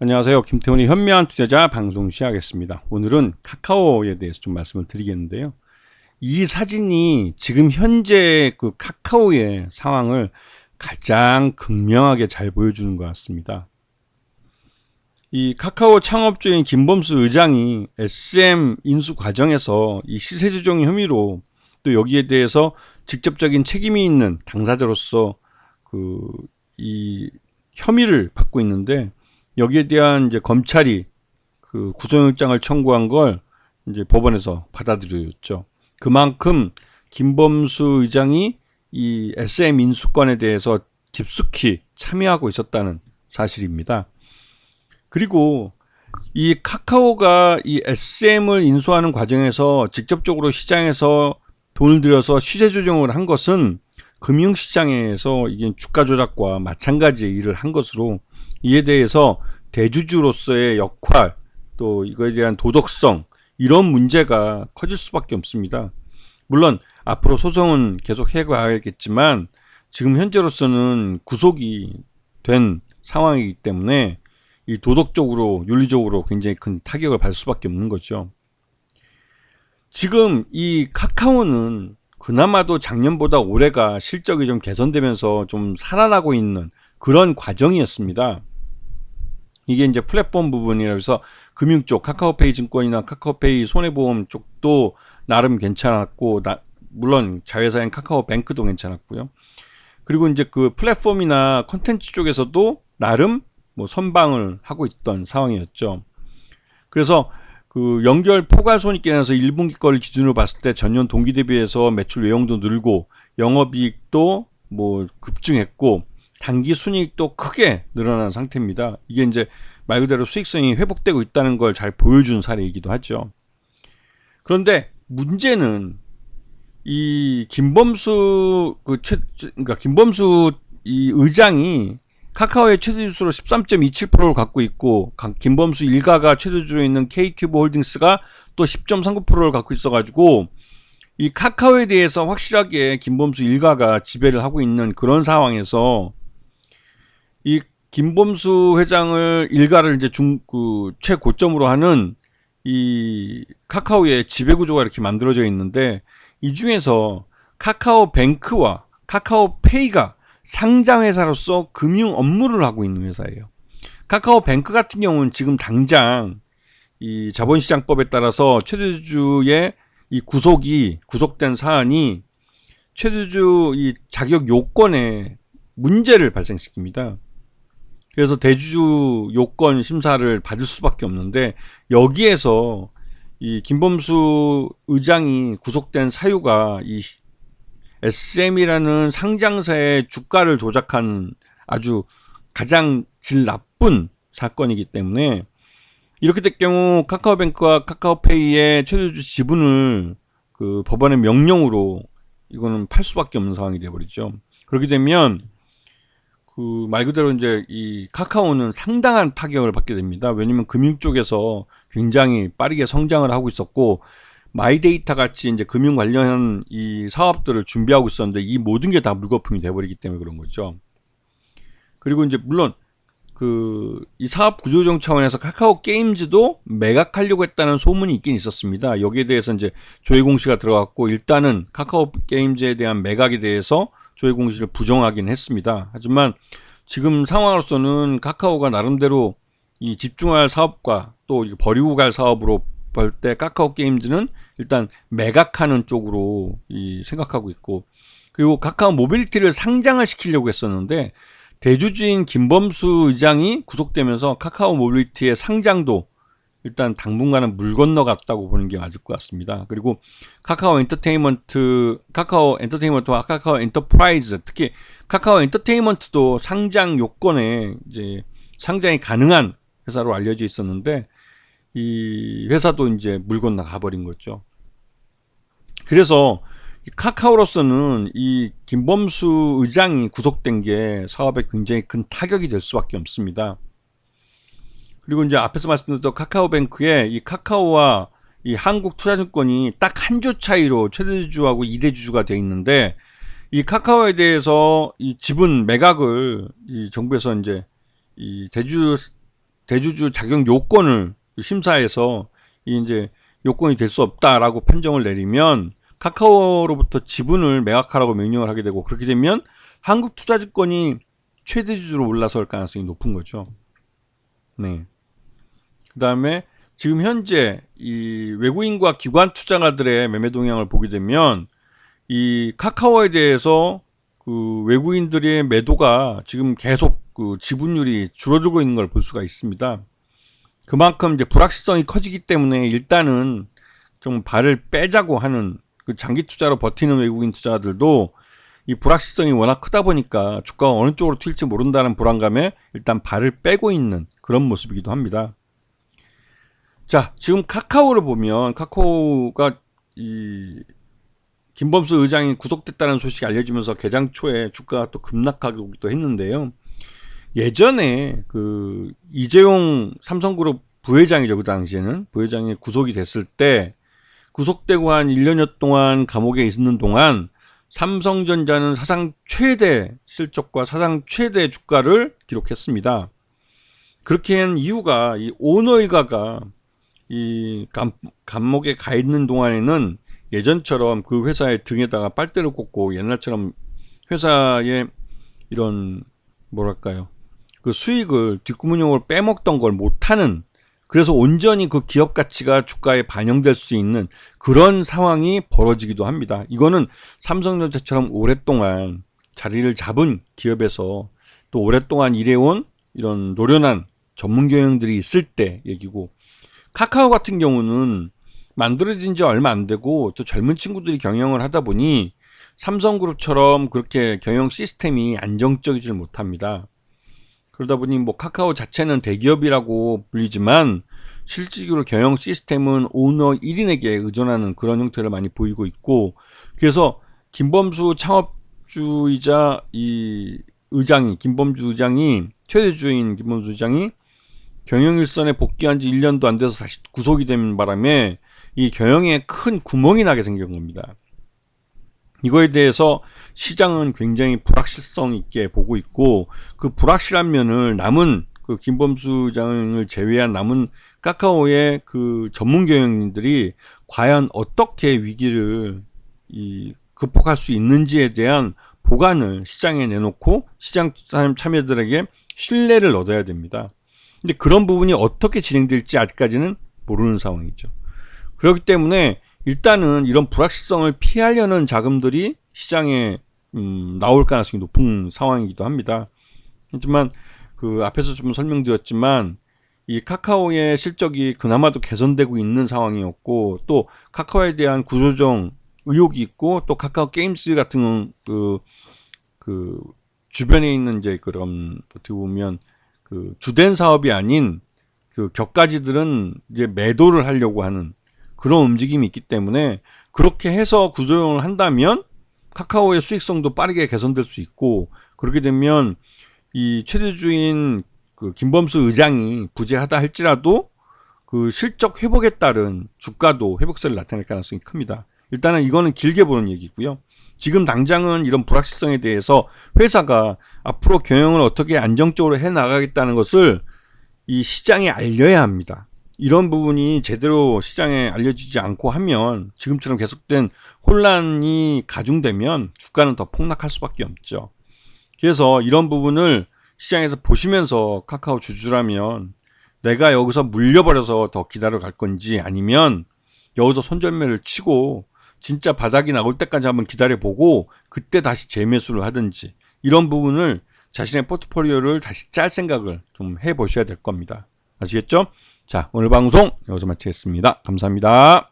안녕하세요. 김태훈의 현명한 투자자 방송 시작하겠습니다. 오늘은 카카오에 대해서 좀 말씀을 드리겠는데요. 이 사진이 지금 현재 그 카카오의 상황을 가장 극명하게 잘 보여주는 것 같습니다. 이 카카오 창업주인 김범수 의장이 SM 인수 과정에서 이 시세 조정 혐의로 또 여기에 대해서 직접적인 책임이 있는 당사자로서 이 혐의를 받고 있는데, 여기에 대한 이제 검찰이 그 구속영장을 청구한 걸 이제 법원에서 받아들였죠. 그만큼 김범수 의장이 이 SM 인수권에 대해서 깊숙이 참여하고 있었다는 사실입니다. 그리고 이 카카오가 이 SM을 인수하는 과정에서 직접적으로 시장에서 돈을 들여서 시세 조정을 한 것은 금융시장에서 이게 주가 조작과 마찬가지의 일을 한 것으로, 이에 대해서 대주주로서의 역할, 또 이거에 대한 도덕성, 이런 문제가 커질 수밖에 없습니다. 물론 앞으로 소송은 계속 해가야겠지만 지금 현재로서는 구속이 된 상황이기 때문에 이 도덕적으로, 윤리적으로 굉장히 큰 타격을 받을 수밖에 없는 거죠. 지금 이 카카오는 그나마도 작년보다 올해가 실적이 좀 개선되면서 좀 살아나고 있는 그런 과정이었습니다. 이게 이제 플랫폼 부분이라 해서 금융 쪽, 카카오페이 증권이나 카카오페이 손해보험 쪽도 나름 괜찮았고, 물론 자회사인 카카오뱅크도 괜찮았고요. 그리고 이제 그 플랫폼이나 컨텐츠 쪽에서도 나름 뭐 선방을 하고 있던 상황이었죠. 그래서 그 연결 포괄손익계산에서 1분기 거를 기준으로 봤을 때 전년 동기 대비해서 매출 외형도 늘고 영업이익도 뭐 급증했고 단기 순이익도 크게 늘어난 상태입니다. 이게 이제 말 그대로 수익성이 회복되고 있다는 걸 잘 보여준 사례이기도 하죠. 그런데 문제는 이 김범수 그러니까 김범수 이 의장이 카카오의 최대주수로 13.27%를 갖고 있고, 김범수 일가가 최대주로 있는 K큐브 홀딩스가 또 10.39%를 갖고 있어가지고 이 카카오에 대해서 확실하게 김범수 일가가 지배를 하고 있는 그런 상황에서 이 김범수 회장을 일가를 이제 최고점으로 하는 이 카카오의 지배구조가 이렇게 만들어져 있는데, 이 중에서 카카오뱅크와 카카오페이가 상장회사로서 금융 업무를 하고 있는 회사예요. 카카오뱅크 같은 경우는 지금 당장 이 자본시장법에 따라서 최대주주의 이 구속된 사안이 최대주주 이 자격 요건에 문제를 발생시킵니다. 그래서 대주주 요건 심사를 받을 수밖에 없는데, 여기에서 이 김범수 의장이 구속된 사유가 이 SM이라는 상장사의 주가를 조작한 아주 가장 질 나쁜 사건이기 때문에, 이렇게 될 경우 카카오뱅크와 카카오페이의 최대주주 지분을 그 법원의 명령으로 이거는 팔 수밖에 없는 상황이 되어버리죠. 그렇게 되면 그 말 그대로 이제 이 카카오는 상당한 타격을 받게 됩니다. 왜냐면 금융 쪽에서 굉장히 빠르게 성장을 하고 있었고, 마이데이터 같이 이제 금융 관련 이 사업들을 준비하고 있었는데 이 모든 게 다 물거품이 돼버리기 때문에 그런 거죠. 그리고 이제 물론 이 사업 구조조정 차원에서 카카오 게임즈도 매각하려고 했다는 소문이 있긴 있었습니다. 여기에 대해서 이제 조회 공시가 들어갔고, 일단은 카카오 게임즈에 대한 매각에 대해서 조회 공시를 부정하긴 했습니다. 하지만 지금 상황으로서는 카카오가 나름대로 이 집중할 사업과 또 버리고 갈 사업으로 볼 때 카카오 게임즈는 일단 매각하는 쪽으로 생각하고 있고, 그리고 카카오 모빌리티를 상장을 시키려고 했었는데 대주주인 김범수 의장이 구속되면서 카카오 모빌리티의 상장도 일단 당분간은 물 건너갔다고 보는 게 맞을 것 같습니다. 그리고 카카오 엔터테인먼트와 카카오 엔터프라이즈, 특히 카카오 엔터테인먼트도 상장 요건에 이제 상장이 가능한 회사로 알려져 있었는데 이 회사도 이제 물 건너가 버린 거죠. 그래서 카카오로서는 이 김범수 의장이 구속된 게 사업에 굉장히 큰 타격이 될 수밖에 없습니다. 그리고 이제 앞에서 말씀드렸던 카카오뱅크의 이 카카오와 이 한국투자증권이 딱 한 주 차이로 최대주주하고 2대주주가 돼 있는데, 이 카카오에 대해서 이 지분 매각을 이 정부에서 이제 이 대주주 대주주 자격 요건을 심사해서 이제 요건이 될 수 없다라고 판정을 내리면 카카오로부터 지분을 매각하라고 명령을 하게 되고, 그렇게 되면 한국투자증권이 최대주주로 올라설 가능성이 높은 거죠. 네. 그 다음에 지금 현재 이 외국인과 기관 투자가들의 매매 동향을 보게 되면 이 카카오에 대해서 그 외국인들의 매도가 지금 계속 그 지분율이 줄어들고 있는 걸 볼 수가 있습니다. 그만큼 이제 불확실성이 커지기 때문에 일단은 좀 발을 빼자고 하는, 그 장기 투자로 버티는 외국인 투자들도 이 불확실성이 워낙 크다 보니까 주가가 어느 쪽으로 튈지 모른다는 불안감에 일단 발을 빼고 있는 그런 모습이기도 합니다. 자, 지금 카카오를 보면 카카오가 이 김범수 의장이 구속됐다는 소식이 알려지면서 개장 초에 주가가 또 급락하기도 했는데요. 예전에 그 이재용 삼성그룹 부회장이죠. 그 당시에는 부회장이 구속이 됐을 때, 구속되고 한 1년여 동안 감옥에 있는 동안 삼성전자는 사상 최대 실적과 사상 최대 주가를 기록했습니다. 그렇게 한 이유가 이 오너 일가가 이 감옥에 가 있는 동안에는 예전처럼 그 회사의 등에다가 빨대를 꽂고 옛날처럼 회사의 이런 뭐랄까요, 그 수익을 뒷구멍으로 빼먹던 걸 못하는, 그래서 온전히 그 기업 가치가 주가에 반영될 수 있는 그런 상황이 벌어지기도 합니다. 이거는 삼성전자처럼 오랫동안 자리를 잡은 기업에서 또 오랫동안 일해온 이런 노련한 전문 경영들이 있을 때 얘기고, 카카오 같은 경우는 만들어진 지 얼마 안 되고 또 젊은 친구들이 경영을 하다 보니 삼성그룹처럼 그렇게 경영 시스템이 안정적이지 못합니다. 그러다 보니 뭐 카카오 자체는 대기업이라고 불리지만 실질적으로 경영 시스템은 오너 1인에게 의존하는 그런 형태를 많이 보이고 있고, 그래서 김범수 창업주이자 이 의장이, 김범주 의장이, 최대주인 김범수 의장이 경영일선에 복귀한 지 1년도 안 돼서 다시 구속이 된 바람에 이 경영에 큰 구멍이 나게 생긴 겁니다. 이거에 대해서 시장은 굉장히 불확실성 있게 보고 있고, 그 불확실한 면을 남은 그 김범수 의장을 제외한 남은 카카오의 그 전문 경영인들이 과연 어떻게 위기를 극복할 수 있는지에 대한 보관을 시장에 내놓고 시장 참여자들에게 신뢰를 얻어야 됩니다. 근데 그런 부분이 어떻게 진행될지 아직까지는 모르는 상황이죠. 그렇기 때문에 일단은 이런 불확실성을 피하려는 자금들이 시장에 나올 가능성이 높은 상황이기도 합니다. 하지만 그 앞에서 좀 설명드렸지만 이 카카오의 실적이 그나마도 개선되고 있는 상황이었고, 또 카카오에 대한 구조조정 의혹이 있고, 또 카카오 게임즈 같은 그 주변에 있는 이제 그런 어떻게 보면 그 주된 사업이 아닌 그 격가지들은 이제 매도를 하려고 하는 그런 움직임이 있기 때문에, 그렇게 해서 구조조정을 한다면 카카오의 수익성도 빠르게 개선될 수 있고, 그렇게 되면 이 최대주인 그 김범수 의장이 부재하다 할지라도 그 실적 회복에 따른 주가도 회복세를 나타낼 가능성이 큽니다. 일단은 이거는 길게 보는 얘기고요. 지금 당장은 이런 불확실성에 대해서 회사가 앞으로 경영을 어떻게 안정적으로 해 나가겠다는 것을 이 시장에 알려야 합니다. 이런 부분이 제대로 시장에 알려지지 않고 하면 지금처럼 계속된 혼란이 가중되면 주가는 더 폭락할 수밖에 없죠. 그래서 이런 부분을 시장에서 보시면서 카카오 주주라면 내가 여기서 물려버려서 더 기다려 갈 건지, 아니면 여기서 손절매를 치고 진짜 바닥이 나올 때까지 한번 기다려보고 그때 다시 재매수를 하든지, 이런 부분을 자신의 포트폴리오를 다시 짤 생각을 좀 해보셔야 될 겁니다. 아시겠죠? 자, 오늘 방송 여기서 마치겠습니다. 감사합니다.